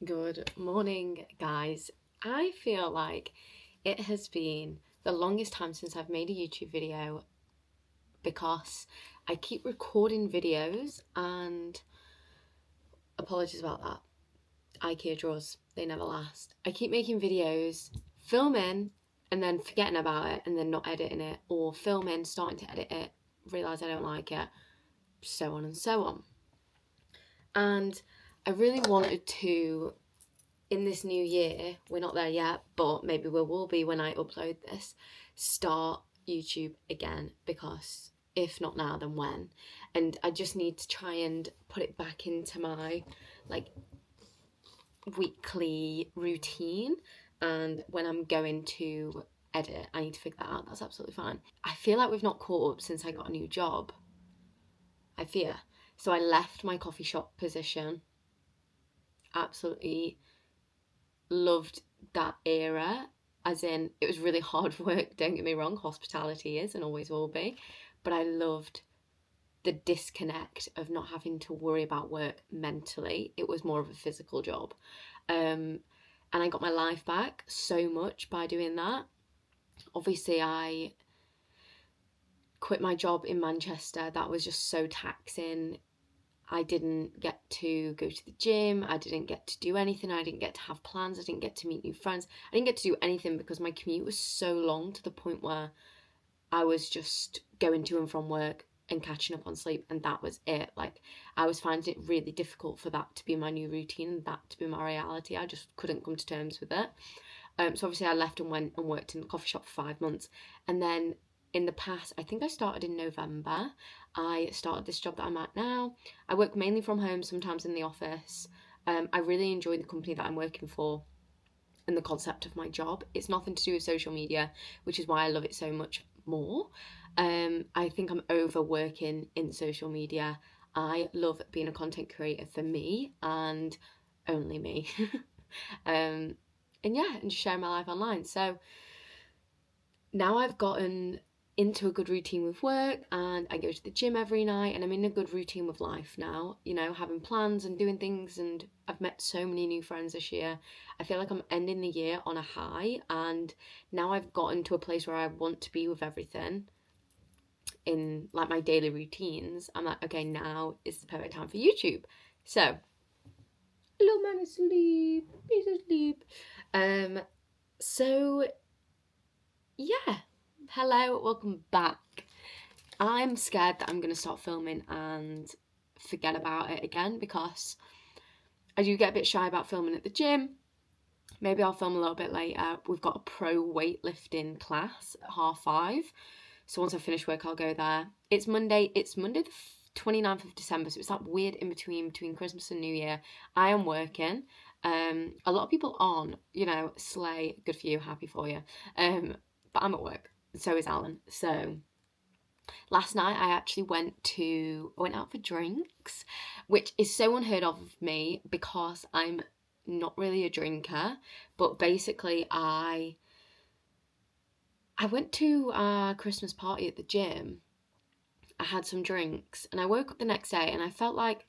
Good morning, guys. I feel like it has been the longest time since I've made a YouTube video because I keep recording videos and apologies about that. IKEA drawers, they never last. I keep making videos, filming, and then forgetting about it and then not editing it, or filming, starting to edit it, realise I don't like it, so on and so on. And I really wanted to in this new year, we're not there yet, but maybe we will be when I upload this, start YouTube again, because if not now, then when? And I just need to try and put it back into my like weekly routine. And when I'm going to edit, I need to figure that out. That's absolutely fine. I feel like we've not caught up since I got a new job. I fear. So I left my coffee shop position. Absolutely loved that era, as in it was really hard work, don't get me wrong, hospitality is and always will be, but I loved the disconnect of not having to worry about work mentally. It was more of a physical job, and I got my life back so much by doing that. Obviously I quit my job in Manchester. That was just so taxing. I didn't get to go to the gym, I didn't get to do anything, I didn't get to have plans, I didn't get to meet new friends, I didn't get to do anything because my commute was so long to the point where I was just going to and from work and catching up on sleep, and that was it. Like, I was finding it really difficult for that to be my new routine and that to be my reality. I just couldn't come to terms with it. So obviously I left and went and worked in the coffee shop for 5 months, and then in the past, I think I started in November, I started this job that I'm at now. I work mainly from home, sometimes in the office. I really enjoy the company that I'm working for and the concept of my job. It's nothing to do with social media, which is why I love it so much more. I think I'm overworking in social media. I love being a content creator for me and only me. um, and yeah, and just sharing my life online. So now I've gotten into a good routine with work and I go to the gym every night and I'm in a good routine with life now, having plans and doing things, and I've met so many new friends this year. I feel like I'm ending the year on a high, and now I've gotten to a place where I want to be with everything in like my daily routines. I'm like, okay, now is the perfect time for YouTube. So, hello, man, asleep, he's asleep. So yeah, hello, welcome back. I'm scared that I'm going to start filming and forget about it again because I do get a bit shy about filming at the gym. Maybe I'll film a little bit later. We've got a pro weightlifting class at 5:30. So once I finish work, I'll go there. It's Monday the 29th of December. So it's that weird in between Christmas and New Year. I am working. A lot of people aren't, slay, good for you, happy for you. But I'm at work. So is Alan. So last night I actually went out for drinks, which is so unheard of me because I'm not really a drinker. But basically I went to a Christmas party at the gym. I had some drinks and I woke up the next day and I felt like,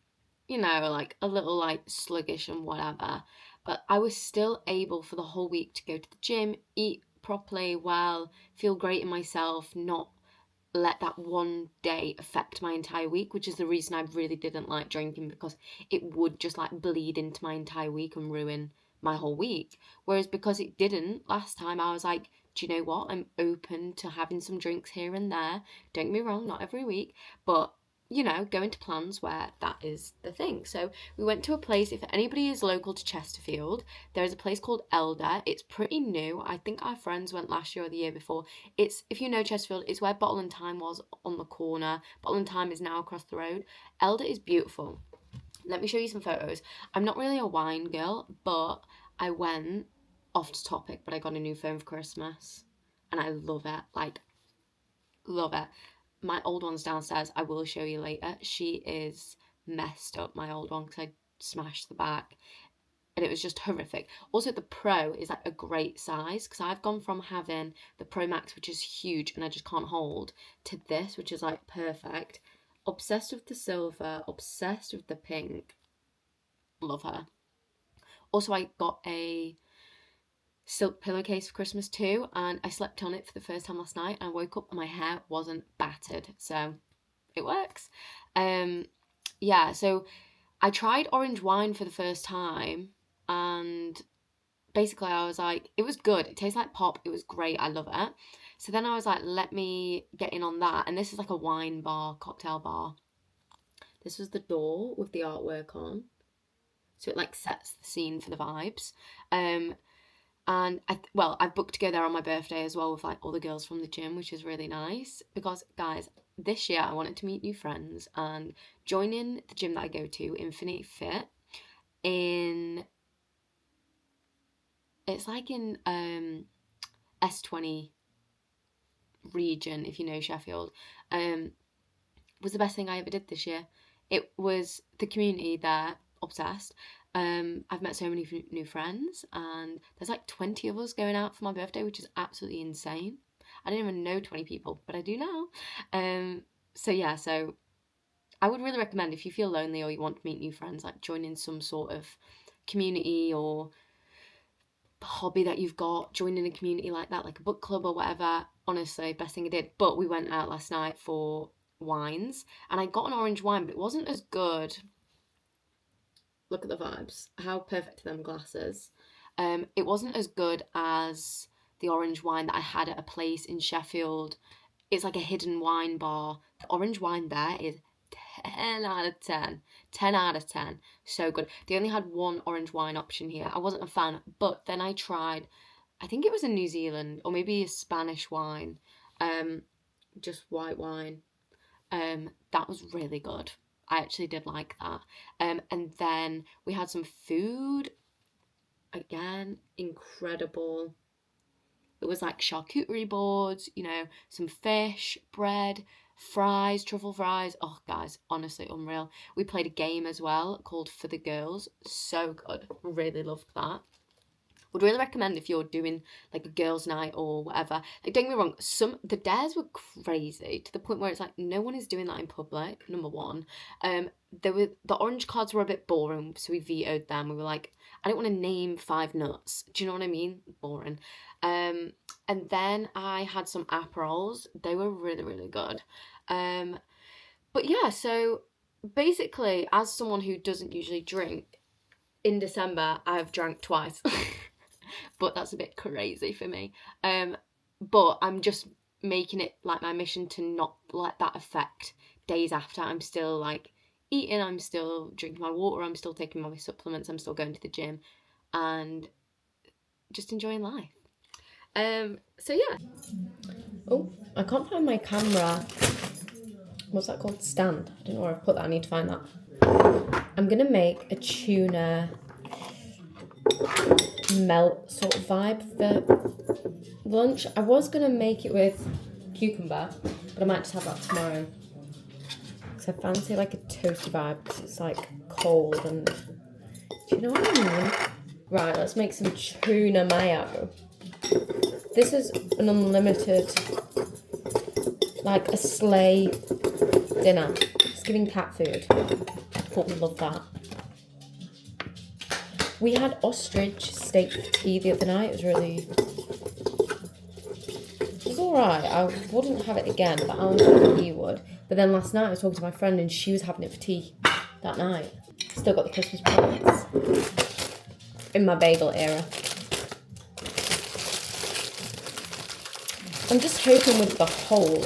like a little like sluggish and whatever. But I was still able for the whole week to go to the gym, eat properly, well, feel great in myself, not let that one day affect my entire week, which is the reason I really didn't like drinking, because it would just like bleed into my entire week and ruin my whole week. Whereas because it didn't last time, I was like, do you know what? I'm open to having some drinks here and there. Don't get me wrong, not every week, but going to plans where that is the thing. So we went to a place, if anybody is local to Chesterfield, there's a place called Elder. It's pretty new. I think our friends went last year or the year before. It's, if you know Chesterfield, it's where Bottle and Time was on the corner. Bottle and Time is now across the road. Elder is beautiful. Let me show you some photos. I'm not really a wine girl, but I went off to topic, but I got a new phone for Christmas and I love it. Like, love it. My old one's downstairs. I will show you later. She is messed up, my old one, because I smashed the back and it was just horrific. Also, the Pro is like a great size because I've gone from having the Pro Max, which is huge and I just can't hold, to this, which is like perfect. Obsessed with the silver, obsessed with the pink. Love her. Also, I got a silk pillowcase for Christmas too, and I slept on it for the first time last night, and I woke up and my hair wasn't battered, so it works. Yeah, so I tried orange wine for the first time, and basically I was like, it was good, it tastes like pop, it was great, I love it. So then I was like, let me get in on that, and this is like a wine bar, cocktail bar. This was the door with the artwork on, so it like sets the scene for the vibes. And I've booked to go there on my birthday as well with like all the girls from the gym, which is really nice because, guys, this year I wanted to meet new friends and joining the gym that I go to, Infinity Fit, it's like in S20 region, if you know Sheffield, was the best thing I ever did this year. It was the community there, obsessed. I've met so many new friends, and there's like 20 of us going out for my birthday, which is absolutely insane. I didn't even know 20 people, but I do now. So I would really recommend, if you feel lonely or you want to meet new friends, like joining some sort of community or hobby that you've got, joining a community like that, like a book club or whatever. Honestly, best thing I did. But we went out last night for wines, and I got an orange wine, but it wasn't as good. Look at the vibes. How perfect are them glasses? It wasn't as good as the orange wine that I had at a place in Sheffield. It's like a hidden wine bar. The orange wine there is 10 out of 10. 10 out of 10. So good. They only had one orange wine option here. I wasn't a fan, but then I tried, I think it was a New Zealand or maybe a Spanish wine, just white wine. That was really good. I actually did like that. And then we had some food. Again, incredible. It was like charcuterie boards, some fish, bread, fries, truffle fries. Oh, guys, honestly, unreal. We played a game as well called For the Girls. So good. Really loved that. Would really recommend if you're doing like a girls' night or whatever. Like, don't get me wrong, the dares were crazy to the point where it's like no one is doing that in public. Number one, the orange cards were a bit boring, so we vetoed them. We were like, I don't want to name 5 nuts. Do you know what I mean? Boring. And then I had some Aperols. They were really, really good. But yeah, so basically, as someone who doesn't usually drink, in December I've drank twice. But that's a bit crazy for me. But I'm just making it like my mission to not let that affect days after. I'm still like eating, I'm still drinking my water, I'm still taking my supplements, I'm still going to the gym and just enjoying life. So yeah. Oh, I can't find my camera. What's that called? Stand. I don't know where I've put that. I need to find that. I'm gonna make a tuna melt sort of vibe for lunch. I was gonna make it with cucumber, but I might just have that tomorrow because I fancy like a toasty vibe because it's like cold and do you know what I mean? Right, let's make some tuna mayo. This is an unlimited, like a sleigh dinner. It's giving cat food. Thought we'd love that. We had ostrich steak for tea the other night. It was alright. I wouldn't have it again, but Alan thought he would. But then last night I was talking to my friend and she was having it for tea that night. Still got the Christmas presents in my bagel era. I'm just hoping with the whole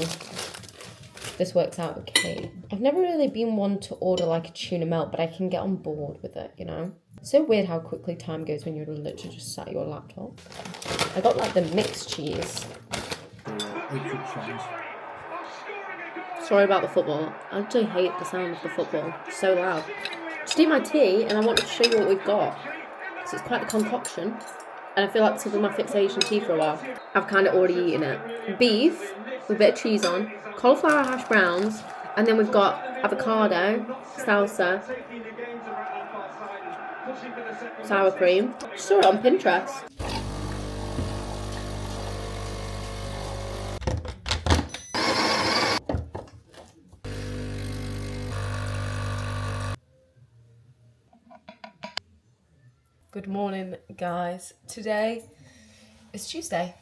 this works out okay. I've never really been one to order like a tuna melt, but I can get on board with it, So weird how quickly time goes when you're literally just sat at your laptop. I got like the mixed cheese. Sorry about the football. I actually hate the sound of the football. It's so loud. Just eat my tea and I wanted to show you what we've got. So it's quite the concoction. And I feel like this will be my fixation tea for a while. I've kind of already eaten it. Beef with a bit of cheese on, cauliflower hash browns, and then we've got avocado, salsa, sour cream. Saw it on Pinterest. Good morning, guys. Today is Tuesday,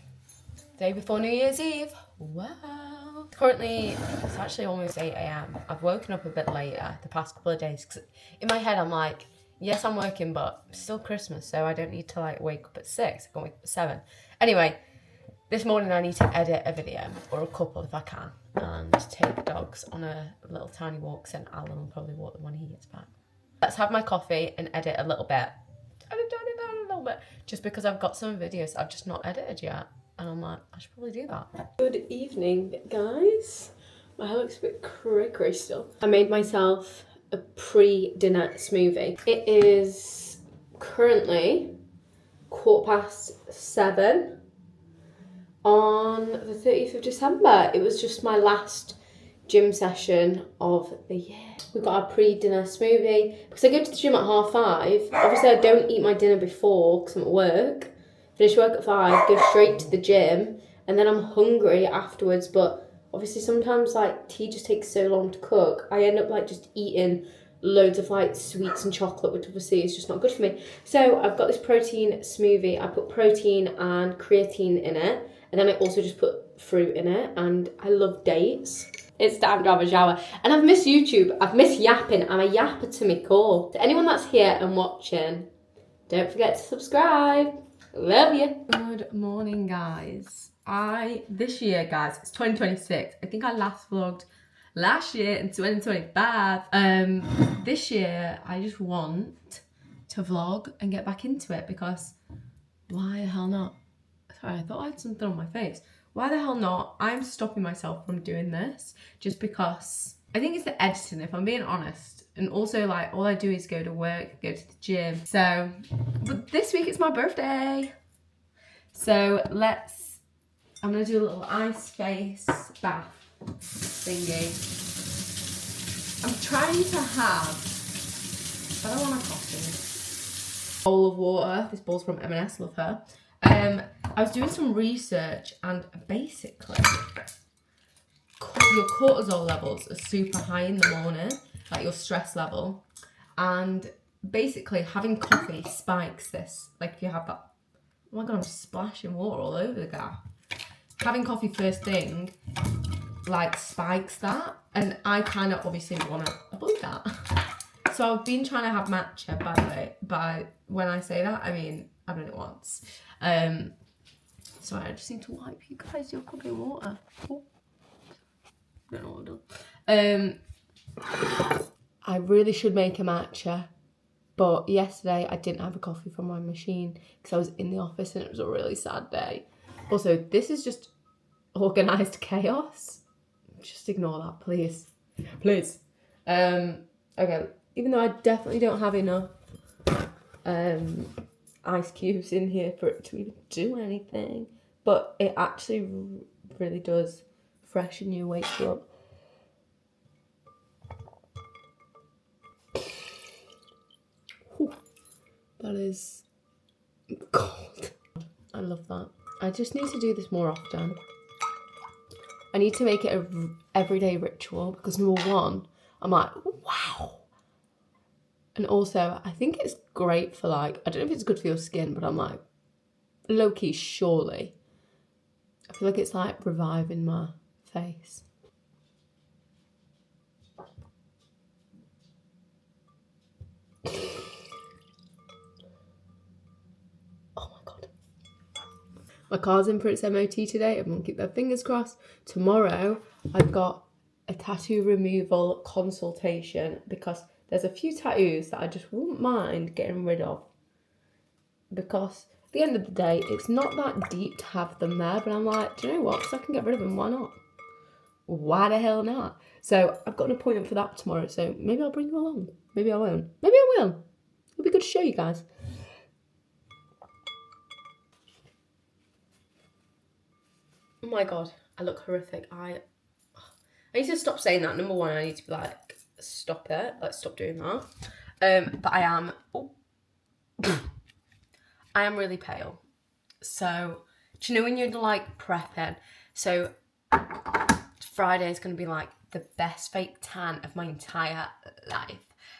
day before New Year's Eve. Wow. Currently, it's actually almost 8 a.m. I've woken up a bit later the past couple of days because in my head I'm like, yes, I'm working, but it's still Christmas, so I don't need to like wake up at 6. I can wake up at 7. Anyway, this morning I need to edit a video, or a couple if I can, and take the dogs on a little tiny walk, and Alan will probably walk them when he gets back. Let's have my coffee and edit a little bit. Just because I've got some videos I've just not edited yet, and I'm like, I should probably do that. Good evening, guys. My hair looks a bit cray still. I made myself a pre-dinner smoothie. It is currently 7:15 on the 30th of December. It was just my last gym session of the year. We've got our pre-dinner smoothie. Because I go to the gym at 5:30. Obviously, I don't eat my dinner before because I'm at work. Finish work at 5, go straight to the gym, and then I'm hungry afterwards. But obviously, sometimes like tea just takes so long to cook. I end up like just eating loads of like sweets and chocolate, which obviously is just not good for me. So I've got this protein smoothie. I put protein and creatine in it, and then I also just put fruit in it, and I love dates. It's time to have a shower. And I've missed YouTube. I've missed yapping. I'm a yapper to me core. To anyone that's here and watching, don't forget to subscribe. Love you. Good morning, guys. This year, guys, it's 2026. I think I last vlogged last year in 2025. This year, I just want to vlog and get back into it because why the hell not? Sorry, I thought I had something on my face. Why the hell not? I'm stopping myself from doing this just because I think it's the editing, if I'm being honest. And also, like, all I do is go to work, go to the gym. So, but this week it's my birthday. So I'm gonna do a little ice face bath thingy. I'm trying to have, I don't want a coffee. Bowl of water. This bowl's from M&S, love her. I was doing some research, and basically your cortisol levels are super high in the morning, like your stress level, and basically having coffee spikes this. Like if you have that, oh my god, I'm splashing water all over the gaff. Having coffee first thing like spikes that, and I kind of obviously want to avoid that. So I've been trying to have matcha, by the way, but when I say that I mean I've done it once. Sorry, I just need to wipe you guys. You're cooking water. Oh. Don't know what I've done. I really should make a matcha, but yesterday I didn't have a coffee from my machine because I was in the office and it was a really sad day. Also, this is just organised chaos. Just ignore that, please. Please. Okay, even though I definitely don't have enough ice cubes in here for it to even do anything, but it actually really does freshen you, wake you up. Whew. That is cold. I love that. I just need to do this more often. I need to make it an everyday ritual because number one, I'm like, wow. And also, I think it's great for like, I don't know if it's good for your skin, but I'm like, low-key, surely. I feel like it's like reviving my face. Oh my god. My car's in for its MOT today. Everyone keep their fingers crossed. Tomorrow, I've got a tattoo removal consultation because there's a few tattoos that I just wouldn't mind getting rid of. Because at the end of the day, it's not that deep to have them there, but I'm like, do you know what? If I can get rid of them, why not? Why the hell not? So I've got an appointment for that tomorrow, so maybe I'll bring you along. Maybe I won't. Maybe I will. It'll be good to show you guys. Oh my god, I look horrific. I need to stop saying that. Number one, I need to be like, stop it. Let's stop doing that. But I am... Oh. I am really pale. So, do you know when you're like prepping? So, Friday is going to be like the best fake tan of my entire life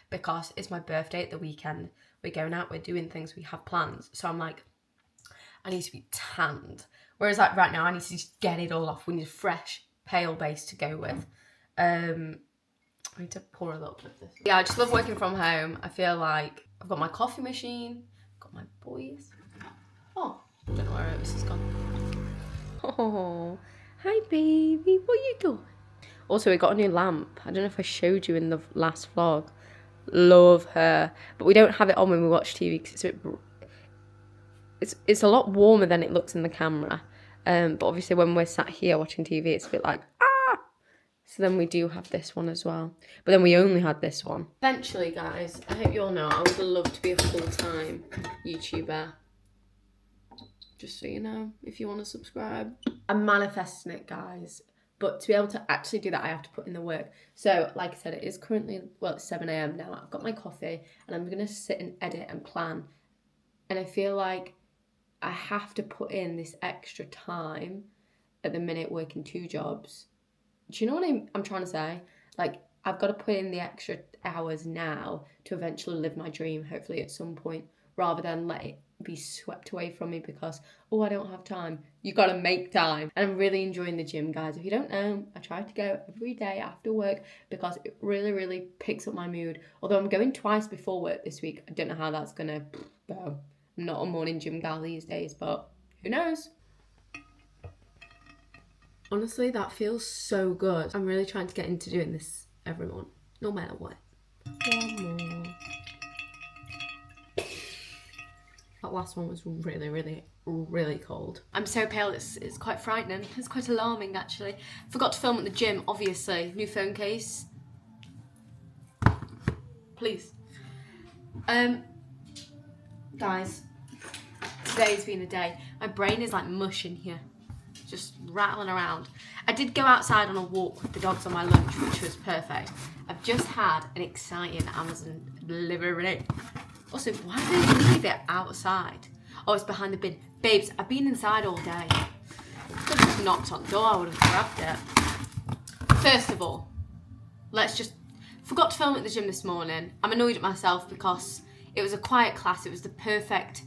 because it's my birthday at the weekend. We're going out, we're doing things, we have plans. So I'm like, I need to be tanned. Whereas like right now, I need to just get it all off. We need a fresh, pale base to go with. I need to pour a little bit of this. Yeah, I just love working from home. I feel like I've got my coffee machine, got my boys. Oh, I don't know where Otis has gone. Oh, hi baby, what are you doing? Also, we got a new lamp. I don't know if I showed you in the last vlog. Love her. But we don't have it on when we watch TV because it's a lot warmer than it looks in the camera. But obviously when we're sat here watching TV, it's a bit like, ah! So then we do have this one as well. But then we only had this one. Eventually, guys, I hope you all know, I would love to be a full-time YouTuber. Just so you know, if you want to subscribe. I'm manifesting it, guys. But to be able to actually do that, I have to put in the work. So, like I said, it is currently, well, it's 7 a.m. now. I've got my coffee and I'm going to sit and edit and plan. And I feel like I have to put in this extra time at the minute working 2 jobs. Do you know what I'm trying to say? Like, I've got to put in the extra hours now to eventually live my dream, hopefully at some point, rather than let it be swept away from me because, oh, I don't have time. You got to make time. And I'm really enjoying the gym, guys. If you don't know, I try to go every day after work because it really, really picks up my mood. Although I'm going twice before work this week. I don't know how that's going to go. I'm not a morning gym gal these days, but who knows? Honestly, that feels so good. I'm really trying to get into doing this every morning, no matter what. One more. That last one was really, really, really cold. I'm so pale, it's quite frightening. It's quite alarming, actually. Forgot to film at the gym, obviously. New phone case. Please. Guys, today's been a day. My brain is like mush in here. Just rattling around. I did go outside on a walk with the dogs on my lunch, which was perfect. I've just had an exciting Amazon delivery. Also, why did they leave it outside? Oh, it's behind the bin. Babes, I've been inside all day. Could have just knocked on the door, I would have grabbed it. First of all, forgot to film at the gym this morning. I'm annoyed at myself because it was a quiet class. It was the perfect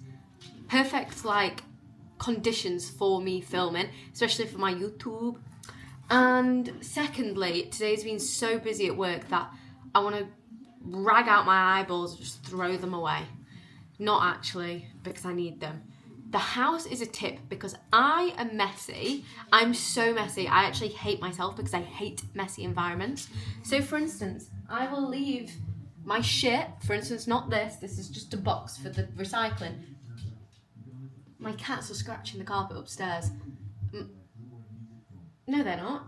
like conditions for me filming, especially for my YouTube. And secondly, today's been so busy at work that I want to rag out my eyeballs and just throw them away. Not actually, because I need them. The house is a tip because I am messy. I'm so messy. I actually hate myself because I hate messy environments. So for instance, I will leave my shit, for instance, not this is just a box for the recycling. My cats are scratching the carpet upstairs. No, they're not.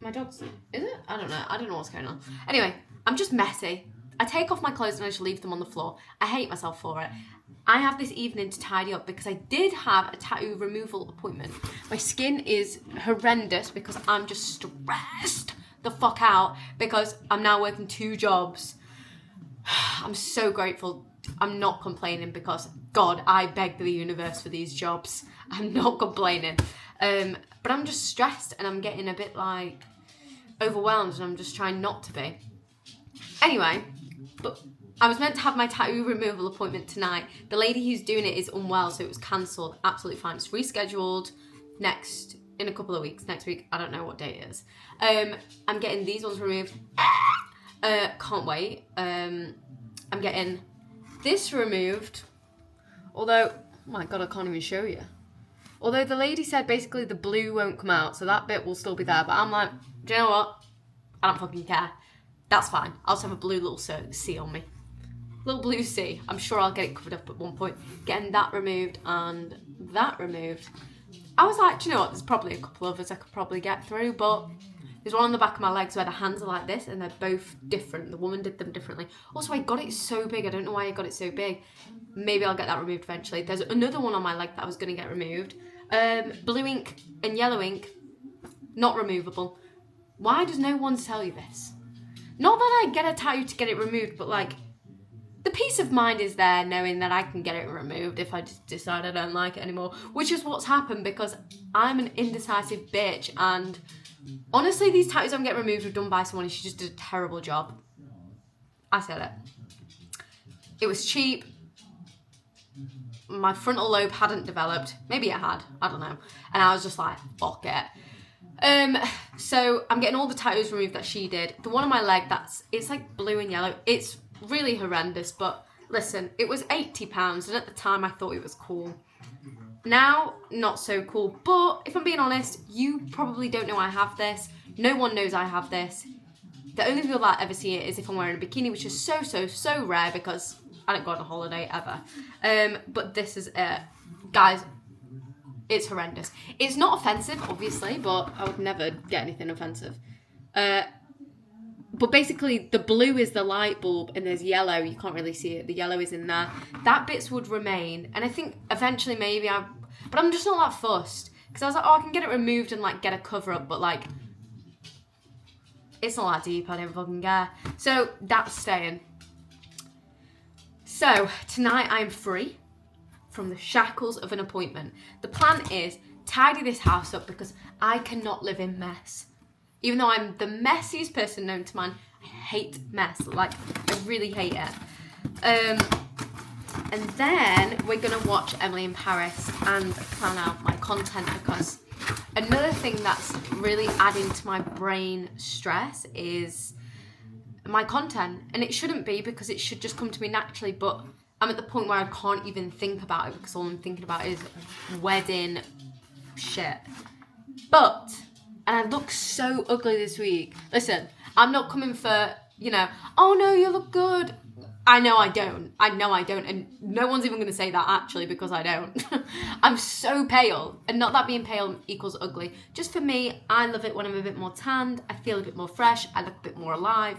My dog's, is it? I don't know what's going on. Anyway, I'm just messy. I take off my clothes and I just leave them on the floor. I hate myself for it. I have this evening to tidy up because I did have a tattoo removal appointment. My skin is horrendous because I'm just stressed the fuck out because I'm now working 2 jobs. I'm so grateful. I'm not complaining because, God, I beg the universe for these jobs. I'm not complaining. But I'm just stressed and I'm getting a bit like overwhelmed and I'm just trying not to be. Anyway, but I was meant to have my tattoo removal appointment tonight. The lady who's doing it is unwell, so it was cancelled. Absolutely fine. It's rescheduled in a couple of weeks. Next week, I don't know what day it is. I'm getting these ones removed. Can't wait. I'm getting this removed. Although, oh my God, I can't even show you. Although the lady said basically the blue won't come out, so that bit will still be there. But I'm like, do you know what? I don't fucking care. That's fine. I'll just have a blue little C on me. Little blue C. I'm sure I'll get it covered up at one point. Getting that removed and that removed. I was like, do you know what? There's probably a couple others I could probably get through, but there's one on the back of my legs where the hands are like this and they're both different. The woman did them differently. Also, I got it so big. I don't know why I got it so big. Maybe I'll get that removed eventually. There's another one on my leg that I was going to get removed. Blue ink and yellow ink, not removable. Why does no one tell you this? Not that I get a tattoo to get it removed, but like, the peace of mind is there knowing that I can get it removed if I just decide I don't like it anymore. Which is what's happened because I'm an indecisive bitch and honestly, these tattoos I'm getting removed were done by someone and she just did a terrible job. I said it. It was cheap. My frontal lobe hadn't developed. Maybe it had. I don't know. And I was just like, fuck it. So I'm getting all the tattoos removed that she did. The one on my leg, it's like blue and yellow. It's really horrendous, but listen, it was £80, and at the time I thought it was cool. Now, not so cool, but if I'm being honest, you probably don't know I have this. No one knows I have this. The only people that ever see it is if I'm wearing a bikini, which is so rare because I don't go on a holiday ever. But this is it. Guys, it's horrendous. It's not offensive, obviously, but I would never get anything offensive. But basically, the blue is the light bulb, and there's yellow. You can't really see it. The yellow is in there. That bits would remain, and I think eventually maybe but I'm just not that fussed. Because I was like, oh, I can get it removed and, like, get a cover-up, but, like, it's not that deep. I don't fucking care. So, that's staying. So, tonight I'm free from the shackles of an appointment. The plan is tidy this house up because I cannot live in mess. Even though I'm the messiest person known to man, I hate mess. Like, I really hate it. And then we're going to watch Emily in Paris and plan out my content because another thing that's really adding to my brain stress is my content. And it shouldn't be because it should just come to me naturally, but I'm at the point where I can't even think about it because all I'm thinking about is wedding shit. And I look so ugly this week. Listen, I'm not coming for, oh no, you look good. I know I don't. And no one's even going to say that actually because I don't. I'm so pale. And not that being pale equals ugly. Just for me, I love it when I'm a bit more tanned. I feel a bit more fresh. I look a bit more alive.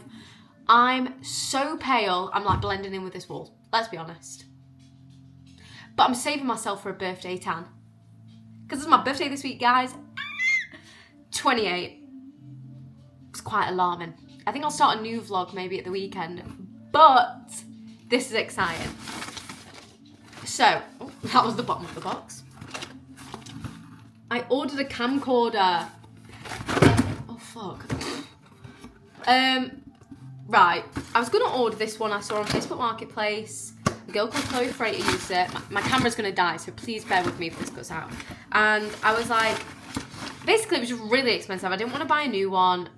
I'm so pale, I'm like blending in with this wall. Let's be honest. But I'm saving myself for a birthday tan. Because it's my birthday this week, guys. 28. It's quite alarming. I think I'll start a new vlog maybe at the weekend. But this is exciting. So, that was the bottom of the box. I ordered a camcorder. Oh, fuck. Right. I was going to order this one I saw on Facebook Marketplace. A girl called Chloe Freighter used it. My camera's going to die, so please bear with me if this cuts out. And I was like, basically it was really expensive. I didn't want to buy a new one.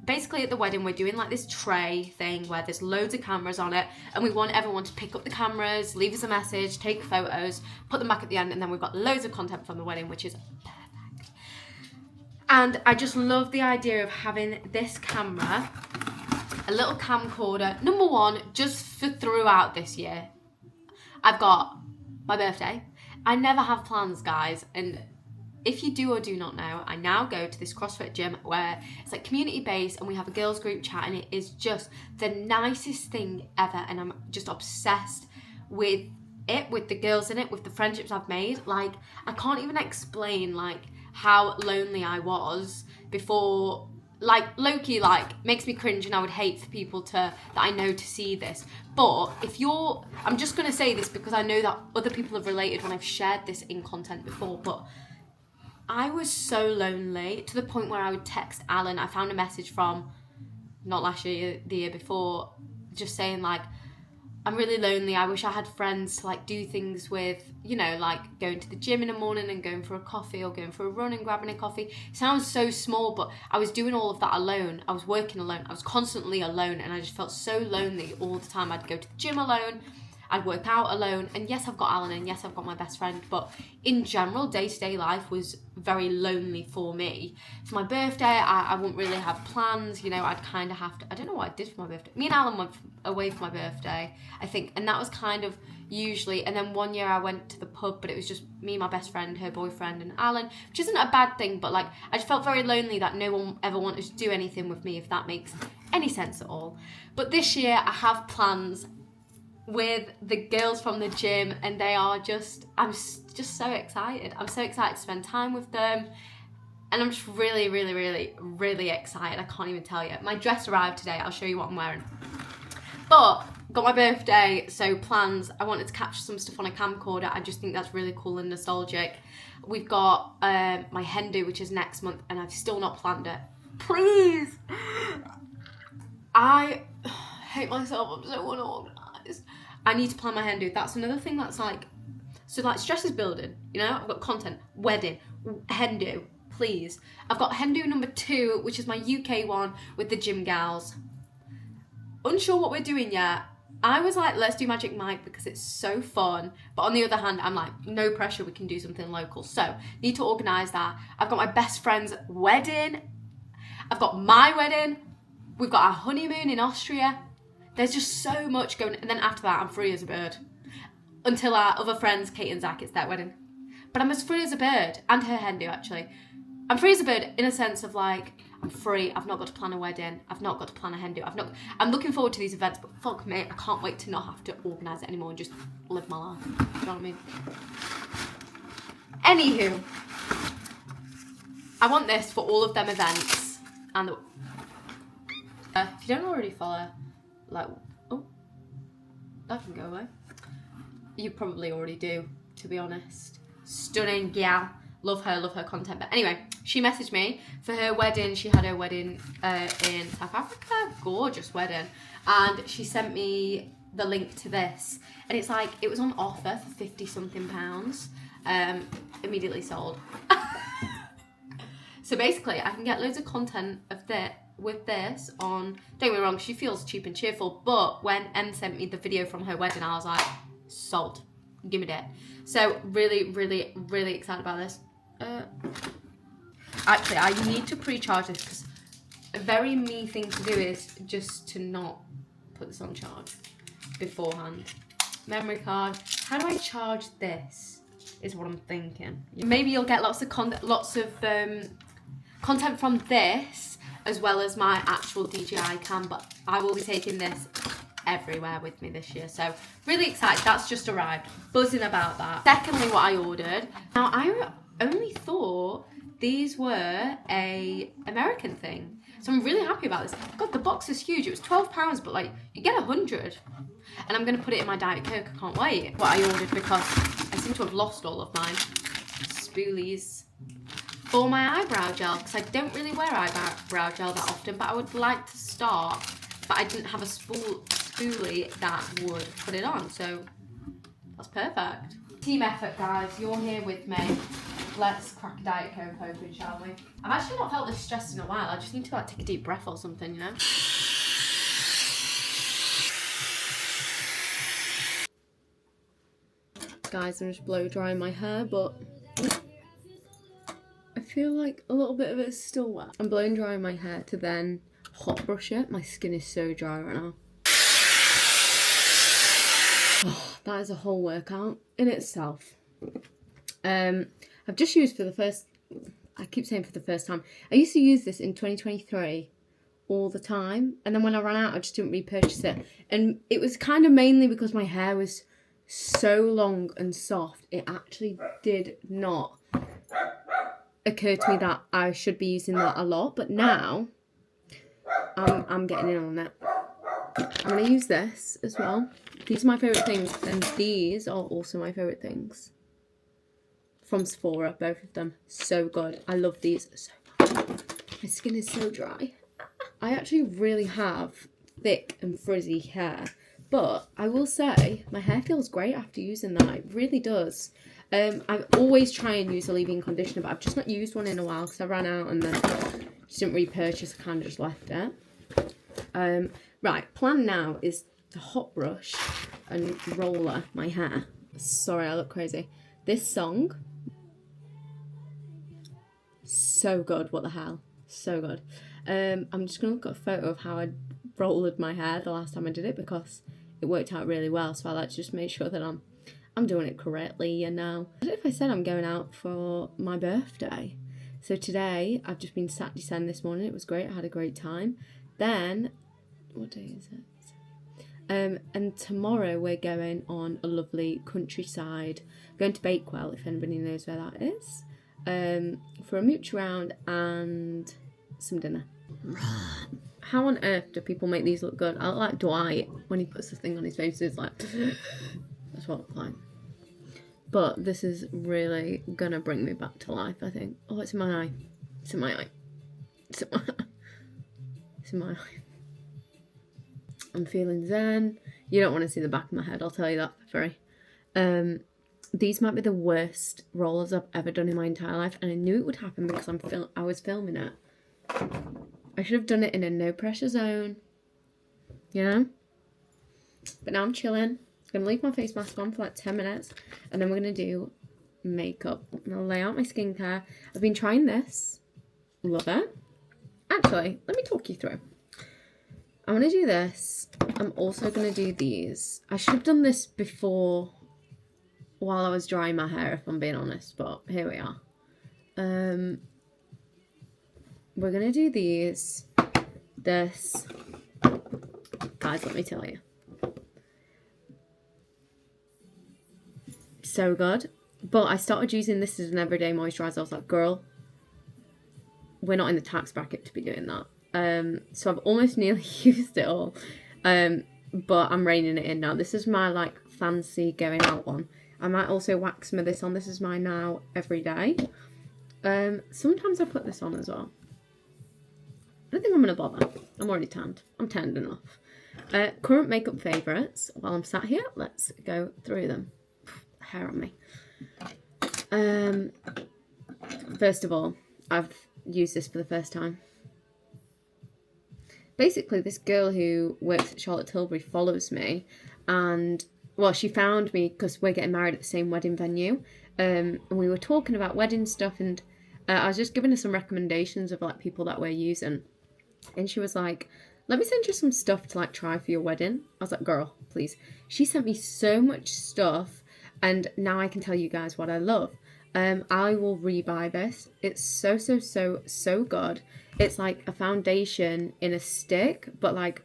Basically at the wedding we're doing like this tray thing where there's loads of cameras on it and we want everyone to pick up the cameras, leave us a message, take photos, put them back at the end, and then we've got loads of content from the wedding, which is perfect. And I just love the idea of having this camera, a little camcorder. Number one, just for throughout this year, I've got my birthday. I never have plans, guys, and if you do or do not know, I now go to this CrossFit gym where it's like community based and we have a girls group chat and it is just the nicest thing ever, and I'm just obsessed with it, with the girls in it, with the friendships I've made. Like, I can't even explain like how lonely I was before. Like, low-key, like, makes me cringe, and I would hate for people that I know to see this. But I'm just going to say this because I know that other people have related when I've shared this in content before, but I was so lonely to the point where I would text Alan. I found a message from, not last year, the year before, just saying like, I'm really lonely. I wish I had friends to like do things with, like going to the gym in the morning and going for a coffee or going for a run and grabbing a coffee. It sounds so small, but I was doing all of that alone. I was working alone. I was constantly alone, and I just felt so lonely all the time. I'd go to the gym alone. I'd work out alone, and yes, I've got Alan, and yes, I've got my best friend, but in general, day-to-day life was very lonely for me. For my birthday, I wouldn't really have plans, I'd kind of have to, I don't know what I did for my birthday. Me and Alan went away for my birthday, I think, and that was kind of usually, and then one year I went to the pub, but it was just me, my best friend, her boyfriend, and Alan, which isn't a bad thing, but like, I just felt very lonely that no one ever wanted to do anything with me, if that makes any sense at all. But this year, I have plans with the girls from the gym, and I'm just so excited. I'm so excited to spend time with them, and I'm just really, really, really, really excited. I can't even tell you. My dress arrived today. I'll show you what I'm wearing. But got my birthday, so plans. I wanted to capture some stuff on a camcorder. I just think that's really cool and nostalgic. We've got my hen do, which is next month, and I've still not planned it. Please. I hate myself. I'm so unorganized. I need to plan my hen do. That's another thing that's like, so like stress is building, you know? I've got content, wedding, hen do, please. I've got hen do number 2, which is my UK one with the gym gals. Unsure what we're doing yet. I was like, let's do Magic Mike because it's so fun. But on the other hand, I'm like, no pressure, we can do something local. So, need to organise that. I've got my best friend's wedding. I've got my wedding. We've got our honeymoon in Austria. There's just so much going on. And then after that, I'm free as a bird. Until our other friends, Kate and Zach, it's their wedding. But I'm as free as a bird. And her hen do, actually. I'm free as a bird in a sense of like, I'm free. I've not got to plan a wedding. I've not got to plan a hen do. I'm looking forward to these events, but fuck me, I can't wait to not have to organise it anymore and just live my life. Do you know what I mean? Anywho, I want this for all of them events. And if you don't already follow, like, oh, that can go away. You probably already do, to be honest. Stunning gal. Love her content. But anyway, she messaged me for her wedding. She had her wedding in South Africa. Gorgeous wedding. And she sent me the link to this. And it's like, it was on offer for 50 something pounds. Immediately sold. So basically, I can get loads of content of with this on, don't get me wrong, she feels cheap and cheerful. But when Em sent me the video from her wedding, I was like, sold. Give me that. So really, really, really excited about this. Actually, I need to pre-charge this because a very me thing to do is just to not put this on charge beforehand. Memory card. How do I charge this? Is what I'm thinking. Maybe you'll get lots of content from this as well as my actual DJI cam, but I will be taking this everywhere with me this year, so really excited. That's just arrived, buzzing about that. Secondly, what I ordered, now I only thought these were a American thing, so I'm really happy about this. God, the box is huge. It was £12, but like you get 100, and I'm gonna put it in my Diet Coke. I can't wait. What I ordered, because I seem to have lost all of mine spoolies for my eyebrow gel, because I don't really wear eyebrow gel that often, but I would like to start, but I didn't have a spoolie that would put it on, so that's perfect. Team effort, guys. You're here with me. Let's crack a Diet Coke open, shall we? I've actually not felt this stressed in a while. I just need to like take a deep breath or something, you know? Guys, I'm just blow drying my hair, but I feel like a little bit of it is still wet. I'm blow drying my hair to then hot brush it. My skin is so dry right now. Oh, that is a whole workout in itself. I've just used for the first time. I used to use this in 2023 all the time, and then when I ran out, I just didn't repurchase it. And it was kind of mainly because my hair was so long and soft. It actually did not occur to me that I should be using that a lot, but now I'm getting in on it. I'm going to use this as well. These are my favourite things, and these are also my favourite things. From Sephora, both of them. So good. I love these so much. My skin is so dry. I actually really have thick and frizzy hair, but I will say my hair feels great after using that. It really does. I always try and use a leave-in conditioner, but I've just not used one in a while because I ran out and then just didn't repurchase. I kind of just left it. Right, plan now is to hot brush and roller my hair. Sorry, I look crazy. This song, so good. What the hell? So good. I'm just going to look at a photo of how I rolled my hair the last time I did it because it worked out really well. So I like to just make sure that I'm doing it correctly, you know. I don't know if I said I'm going out for my birthday. So today, I've just been sat descend this morning. It was great. I had a great time. Then, what day is it? And tomorrow we're going on a lovely countryside. Going to Bakewell, if anybody knows where that is. For a mooch around and some dinner. How on earth do people make these look good? I look like Dwight when he puts the thing on his face. It's like, that's what I look like. But this is really gonna bring me back to life, I think. Oh, it's in my eye. It's in my eye. It's in my eye. It's in my eye. I'm feeling zen. You don't want to see the back of my head, I'll tell you that for free. These might be the worst rollers I've ever done in my entire life, and I knew it would happen because I was filming it. I should have done it in a no pressure zone, you know? But now I'm chilling. I'm going to leave my face mask on for like 10 minutes, and then we're going to do makeup. I'm going to lay out my skincare. I've been trying this. Love it. Actually, let me talk you through. I'm going to do this. I'm also going to do these. I should have done this before, while I was drying my hair, if I'm being honest, but here we are. We're going to do these. This. Guys, let me tell you. So good. But I started using this as an everyday moisturiser. I was like, girl, we're not in the tax bracket to be doing that. So I've almost nearly used it all. But I'm reining it in now. This is my like fancy going out one. I might also wax some of this on. This is my now everyday. Sometimes I put this on as well. I don't think I'm going to bother. I'm already tanned. I'm tanned enough. Current makeup favourites. While I'm sat here, let's go through them. Hair on me. First of all, I've used this for the first time. Basically, this girl who works at Charlotte Tilbury follows me, and well, she found me because we're getting married at the same wedding venue, and we were talking about wedding stuff, and I was just giving her some recommendations of like people that we're using, and she was like, let me send you some stuff to like try for your wedding. I was like, girl, please. She sent me so much stuff, and now I can tell you guys what I love. I will rebuy this. It's so good. It's like a foundation in a stick, but like,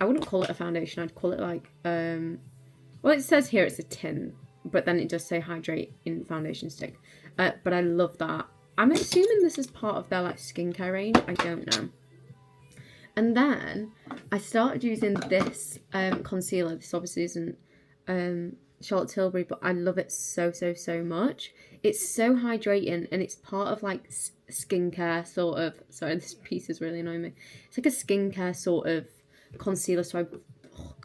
I wouldn't call it a foundation. I'd call it like, well, it says here it's a tin, but then it does say hydrate in foundation stick. But I love that. I'm assuming this is part of their like skincare range. I don't know. And then I started using this concealer. This obviously isn't Charlotte Tilbury, but I love it so much. It's so hydrating, and it's part of like skincare sort of. Sorry, this piece is really annoying me. It's like a skincare sort of concealer, so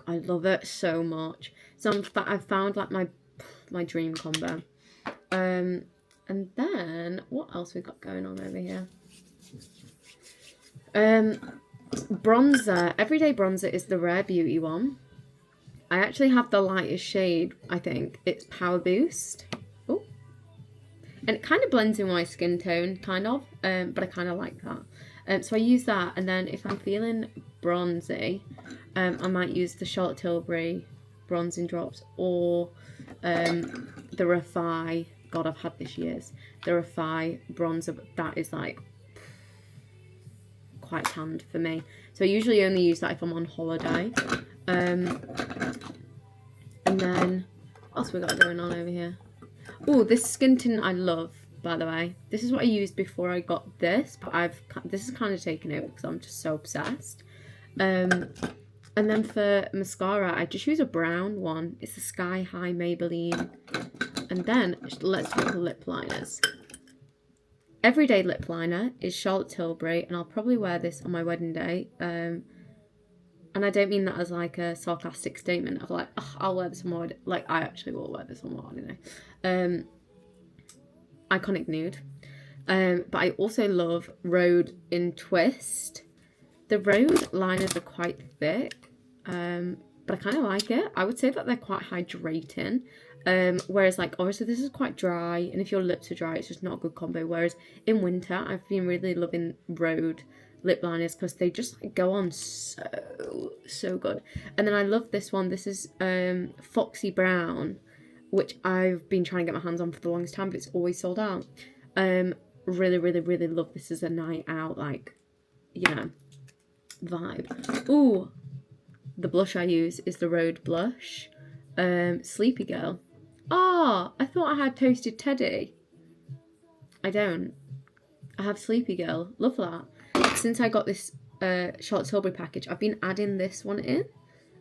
I love it so much. So I've found like my dream combo. And then what else we got going on over here? Bronzer. Everyday bronzer is the Rare Beauty one. I actually have the lightest shade, I think. It's Power Boost. Oh. And it kind of blends in my skin tone, kind of. But I kind of like that. So I use that. And then if I'm feeling bronzy, I might use the Charlotte Tilbury bronzing drops. Or the Refi. God, I've had this years. The Refi bronzer. But that is like quite tanned for me. So I usually only use that if I'm on holiday. And then, what else we got going on over here? Oh, this skin tint I love, by the way. This is what I used before I got this, but this is kind of taken over because I'm just so obsessed. And then for mascara, I just use a brown one. It's the Sky High Maybelline. And then, let's talk lip liners. Everyday lip liner is Charlotte Tilbury, and I'll probably wear this on my wedding day. And I don't mean that as like a sarcastic statement of like, oh, I'll wear this on my wedding. Like, I actually will wear this on my wedding day. Iconic Nude. But I also love Rhode in Twist. The Rhode liners are quite thick, but I kind of like it. I would say that they're quite hydrating. Whereas like obviously this is quite dry, and if your lips are dry it's just not a good combo. Whereas in winter I've been really loving Rhode lip liners because they just like go on so good. And then I love this one. This is Foxy Brown, which I've been trying to get my hands on for the longest time, but it's always sold out. Really love this as a night out, like, you know, vibe. Ooh, the blush I use is the Rhode blush. Sleepy Girl. Ah, I thought I had Toasted Teddy. I don't. I have Sleepy Girl. Love that. Since I got this Charlotte Tilbury package, I've been adding this one in.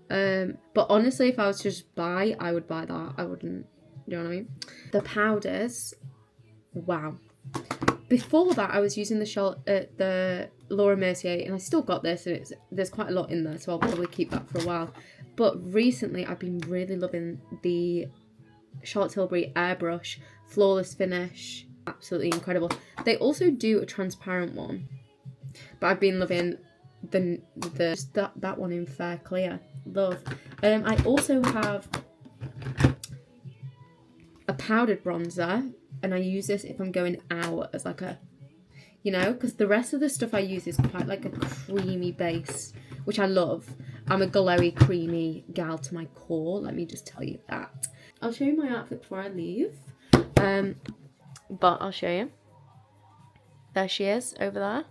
But honestly, if I was to just buy, I would buy that. I wouldn't. You know what I mean? The powders. Wow. Before that, I was using the Laura Mercier, and I still got this, and there's quite a lot in there, so I'll probably keep that for a while. But recently I've been really loving the Charlotte Tilbury Airbrush Flawless Finish. Absolutely incredible. They also do a transparent one, but I've been loving that one in Fair Clear. Love. I also have a powdered bronzer, and I use this if I'm going out as like a, you know, because the rest of the stuff I use is quite like a creamy base, which I love. I'm a glowy, creamy gal to my core, let me just tell you that. I'll show you my outfit before I leave, but I'll show you. There she is over there.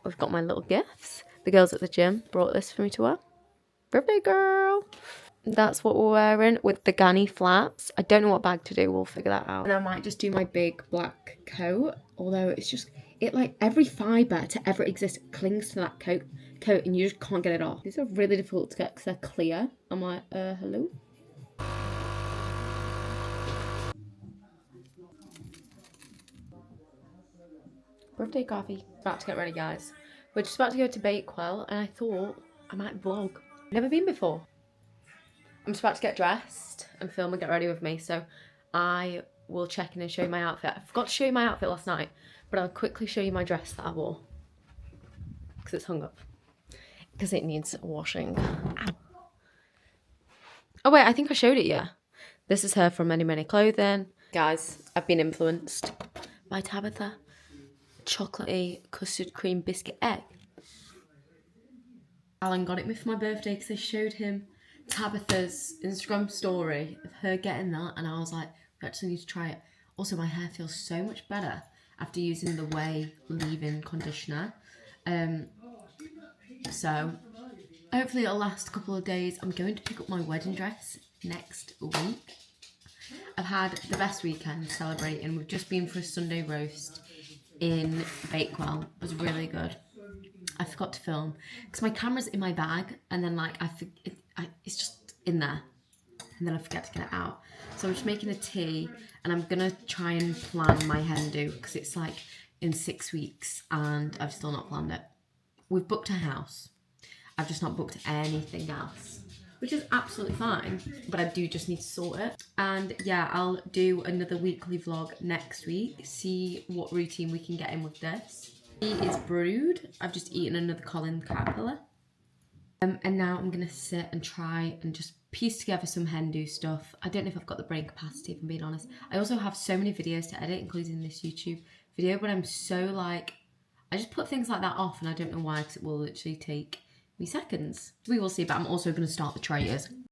We've got my little gifts. The girls at the gym brought this for me to wear. Birthday girl. That's what we're wearing with the Ganni flats. I don't know what bag to do. We'll figure that out. And I might just do my big black coat. Although it's just, it like every fibre to ever exist clings to that coat and you just can't get it off. These are really difficult to get because they're clear. I'm like, hello? Birthday coffee. About to get ready, guys. We're just about to go to Bakewell, and I thought I might vlog. Never been before. I'm just about to get dressed and film and get ready with me, so I will check in and show you my outfit. I forgot to show you my outfit last night, but I'll quickly show you my dress that I wore. Because it's hung up. Because it needs washing. Ow. Oh wait, I think I showed it, yeah. This is her from Many Many Clothing. Guys, I've been influenced by Tabitha. Chocolatey custard cream biscuit egg. Alan got it me for my birthday because I showed him Tabitha's Instagram story of her getting that, and I was like, we actually need to try it. Also, my hair feels so much better after using the Way leave-in conditioner. So hopefully it'll last a couple of days. I'm going to pick up my wedding dress next week. I've had the best weekend celebrating. We've just been for a Sunday roast in Bakewell. It was really good. I forgot to film because my camera's in my bag, and then like it's just in there, and then I forget to get it out. So I'm just making a tea, and I'm gonna try and plan my hen do because it's like in 6 weeks, and I've still not planned it. We've booked a house. I've just not booked anything else, which is absolutely fine, but I do just need to sort it. And yeah, I'll do another weekly vlog next week, see what routine we can get in with this. Tea is brewed. I've just eaten another Colin caterpillar. And now I'm gonna sit and try and just piece together some hen do stuff. I don't know if I've got the brain capacity, if I'm being honest. I also have so many videos to edit, including this YouTube video, but I'm so like, I just put things like that off, and I don't know why, because it will literally take me seconds. We will see, but I'm also gonna start the traitors.